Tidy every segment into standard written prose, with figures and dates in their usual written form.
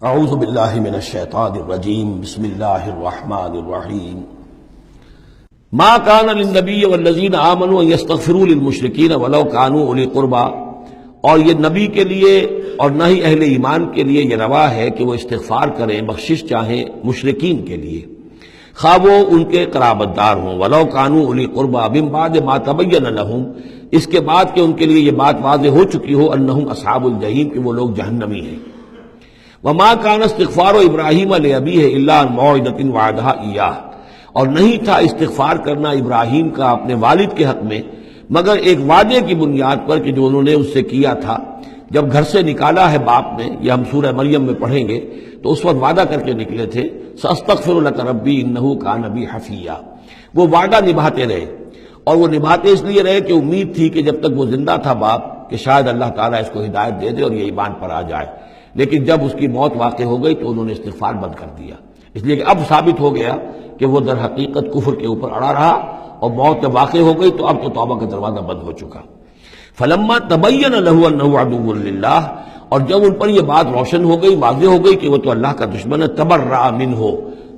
اعوذ باللہ من الشیطان الرجیم بسم اللہ الرحمن الرحیم ما کان للنبی والذین آمنوا ان یستغفروا للمشرکین ولو کانوا اولی قربی، اور یہ نبی کے لیے اور نہ ہی اہل ایمان کے لیے یہ روا ہے کہ وہ استغفار کریں، بخشش چاہیں مشرکین کے لیے، خواہ وہ ان کے قرابت دار ہوں، ولو کانوا اولی قربی من بعد ما تبین لہم، اس کے بعد کہ ان کے لیے یہ بات واضح ہو چکی ہو انہم اصحاب الجحیم، کہ وہ لوگ جہنمی ہیں۔ وما کان استغفار ابراہیم لابیہ الا عن موعدۃ وعدہا ایاہ، اور نہیں تھا استغفار کرنا ابراہیم کا اپنے والد کے حق میں مگر ایک وعدے کی بنیاد پر کہ جو انہوں نے اس سے کیا تھا جب گھر سے نکالا ہے باپ نے، یہ ہم سورہ مریم میں پڑھیں گے، تو اس وقت وعدہ کر کے نکلے تھے ساستغفر لک ربی انہ کان بی حفیہ، وہ وعدہ نبھاتے رہے، اور وہ نبھاتے اس لیے رہے کہ امید تھی کہ جب تک وہ زندہ تھا باپ کہ شاید اللہ تعالیٰ اس کو ہدایت دے دے اور یہ ایمان پر آ جائے، لیکن جب اس کی موت واقع ہو گئی تو انہوں نے استغفار بند کر دیا، اس لیے کہ اب ثابت ہو گیا کہ وہ در حقیقت کفر کے اوپر اڑا رہا، اور موت جب واقع ہو گئی تو اب تو توبہ کا دروازہ بند ہو چکا۔ فلما تبین لہ انہ عدو للہ، اور جب ان پر یہ بات روشن ہو گئی، واضح ہو گئی کہ وہ تو اللہ کا دشمن ہے، تبرأ منہ،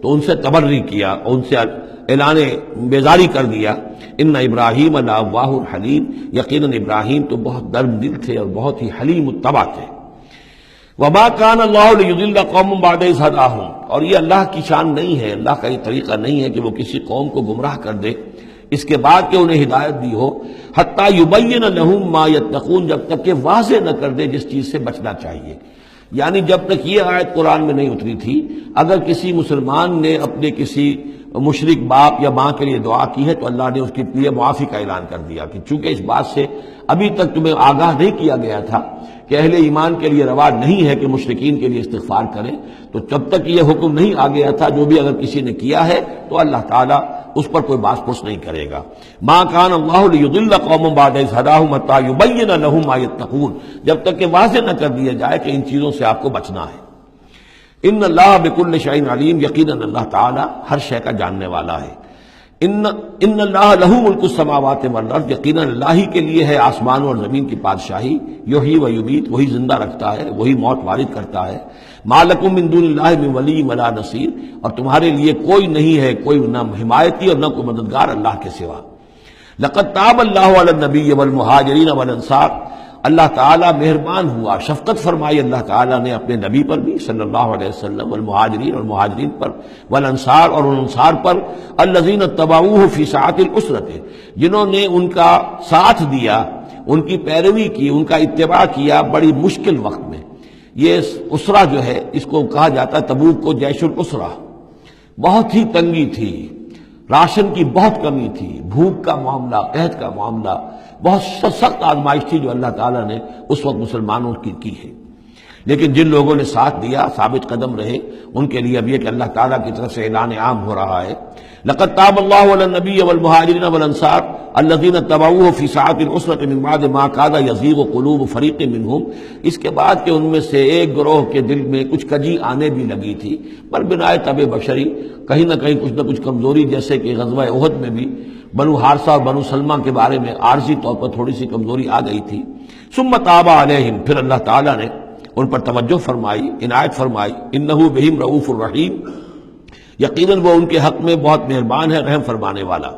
تو ان سے تبری کیا، ان سے اعلان بیزاری کر دیا۔ ان ابراہیم لأواہ حلیم، یقیناً ابراہیم تو بہت نرم دل تھے اور بہت ہی حلیم الطبع تھے۔ وما کان اللہ لیضل قوما بعد اذ ھداھم، اور یہ اللہ کی شان نہیں ہے، اللہ کا یہ طریقہ نہیں ہے کہ وہ کسی قوم کو گمراہ کر دے اس کے بعد کہ انہیں ہدایت دی ہو، حتی یبین لہم ما یتقون، جب تک کہ واضح نہ کر دے جس چیز سے بچنا چاہیے۔ یعنی جب تک یہ آیت قرآن میں نہیں اتری تھی، اگر کسی مسلمان نے اپنے کسی مشرک باپ یا ماں کے لیے دعا کی ہے تو اللہ نے اس کے لیے معافی کا اعلان کر دیا کہ چونکہ اس بات سے ابھی تک تمہیں آگاہ نہیں کیا گیا تھا کہ اہل ایمان کے لیے روا نہیں ہے کہ مشرکین کے لیے استغفار کریں، تو جب تک یہ حکم نہیں آ گیا تھا جو بھی اگر کسی نے کیا ہے تو اللہ تعالیٰ اس پر کوئی باس پرس نہیں کرے گا۔ ما کان اللہ لیضل قوما بعد اذ ھداھم حتی یبین لہم ما یتقون، جب تک کہ واضح نہ کر دیا جائے کہ ان چیزوں سے آپ کو بچنا ہے۔ ان اللہ بکل شیء علیم، یقیناً اللہ تعالیٰ ہر شے کا جاننے والا ہے۔ ان اللہ لہ ملک السماوات والارض، یقیناً اللہ ہی کے لیے ہے آسمان اور زمین کی بادشاہی، یحیی و یمیت، وہی زندہ رکھتا ہے، وہی موت وارد کرتا ہے۔ ما لکم من دون اللہ من ولی ولا نصیر، اور تمہارے لیے کوئی نہیں ہے، کوئی نہ حمایتی اور نہ کوئی مددگار اللہ کے سوا۔ لقد تاب اللہ علی النبی والمہاجرین والانصار، اللہ تعالیٰ مہربان ہوا، شفقت فرمائی اللہ تعالیٰ نے اپنے نبی پر بھی صلی اللہ علیہ وسلم، والمہاجرین اور مہاجرین پر، والانصار اور ان انصار پر، الذین اتبعوہ فی ساعۃ العسرۃ، جنہوں نے ان کا ساتھ دیا، ان کی پیروی کی، ان کا اتباع کیا بڑی مشکل وقت میں۔ یہ اسرہ جو ہے اس کو کہا جاتا ہے تبوک کو جیش الاسرہ، بہت ہی تنگی تھی، راشن کی بہت کمی تھی، بھوک کا معاملہ، قحط کا معاملہ، بہت سخت آزمائش تھی جو اللہ تعالیٰ نے اس وقت مسلمانوں کی ہے، لیکن جن لوگوں نے ساتھ دیا، ثابت قدم رہے، ان کے لیے اب یہ کہ اللہ تعالیٰ کی طرف سے اعلان عام ہو رہا ہے۔ لقد تاب اللہ علی النبی والمہاجرین والانصار الذین اتبعوہ فی ساعۃ العسرۃ من بعد ما کاد یزیغ قلوب فریق منہم، اس کے بعد کہ ان میں سے ایک گروہ کے دل میں کچھ کجی آنے بھی لگی تھی، پر بنائے طبع بشری، کہیں نہ کہیں کچھ نہ کچھ کمزوری، جیسے کہ غزوہ احد میں بھی بنو حارثہ اور بنو سلمہ کے بارے میں عارضی طور پر تھوڑی سی کمزوری آ گئی تھی۔ ثم تاب علیہم، پھر اللہ تعالیٰ نے ان پر توجہ فرمائی، عنایت فرمائی، انہ بہم رؤوف الرحیم، یقیناً وہ ان کے حق میں بہت مہربان ہے، رحم فرمانے والا۔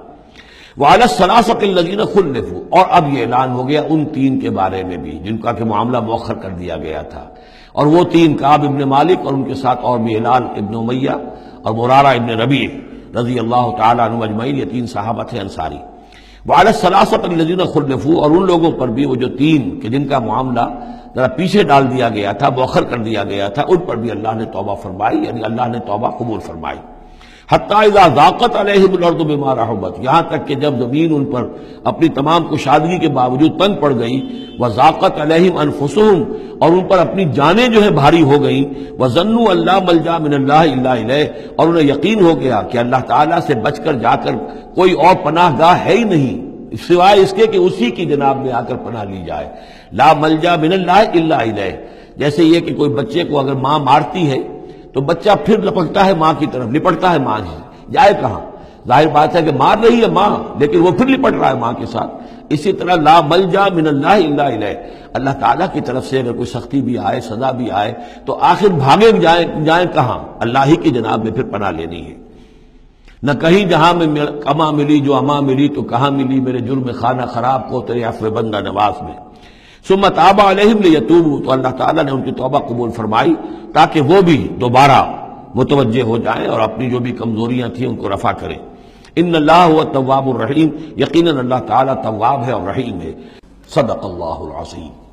وعلی الثلاثۃ الذین خلفوا، اور اب یہ اعلان ہو گیا ان تین کے بارے میں بھی جن کا کہ معاملہ مؤخر کر دیا گیا تھا، اور وہ تین کعب ابن مالک اور ان کے ساتھ اور بھی ہلال ابن امیہ اور مرارہ ابن ربیع رضی اللہ تعالیٰ عنہ اجمعین، یہ تین صحابہ تھے انصاری۔ وعلی الثلاثۃ الذین خلفوا، اور ان لوگوں پر بھی وہ جو تین کہ جن کا معاملہ ذرا پیچھے ڈال دیا گیا تھا، مؤخر کر دیا گیا تھا، ان پر بھی اللہ نے توبہ فرمائی، یعنی اللہ نے توبہ قبول فرمائی۔ حتی اذا ضاقت علیہم الارض بما رحبت، یہاں تک کہ جب زمین ان پر اپنی تمام کشادگی کے باوجود تنگ پڑ گئی، وضاقت علیہم انفسہم، اور ان پر اپنی جانیں جو ہے بھاری ہو گئیں، وظنوا ان لا ملجا من اللہ الا الیہ، اور انہیں یقین ہو گیا کہ اللہ تعالیٰ سے بچ کر جا کر کوئی اور پناہ گاہ ہے ہی نہیں سوائے اس کے کہ اسی کی جناب میں آ کر پناہ لی جائے۔ لا ملجا من اللہ الا الیہ، جیسے یہ کہ کوئی بچے کو اگر ماں مارتی ہے تو بچہ پھر لپکتا ہے ماں کی طرف، لپٹتا ہے ماں سے، جائے کہاں؟ ظاہر بات ہے کہ مار رہی ہے ماں، لیکن وہ پھر لپٹ رہا ہے ماں کے ساتھ۔ اسی طرح لا ملجا من اللہ الا الیہ، اللہ تعالیٰ کی طرف سے اگر کوئی سختی بھی آئے، سزا بھی آئے، تو آخر بھاگے جائیں کہاں؟ اللہ ہی کی جناب میں پھر پناہ لینی ہے۔ نہ کہیں جہاں میں اما ملی جو اما ملی تو کہاں ملی میرے جرم خانہ خراب کو تیرے عفو بندہ نواز میں۔ ثم تاب علیہم لیتوبوا، تو اللہ تعالیٰ نے ان کی توبہ قبول فرمائی تاکہ وہ بھی دوبارہ متوجہ ہو جائیں اور اپنی جو بھی کمزوریاں تھیں ان کو رفع کریں۔ ان اللہ هو التواب الرحیم، یقیناً اللہ تعالیٰ تواب ہے اور رحیم ہے۔ صدق اللہ العظیم۔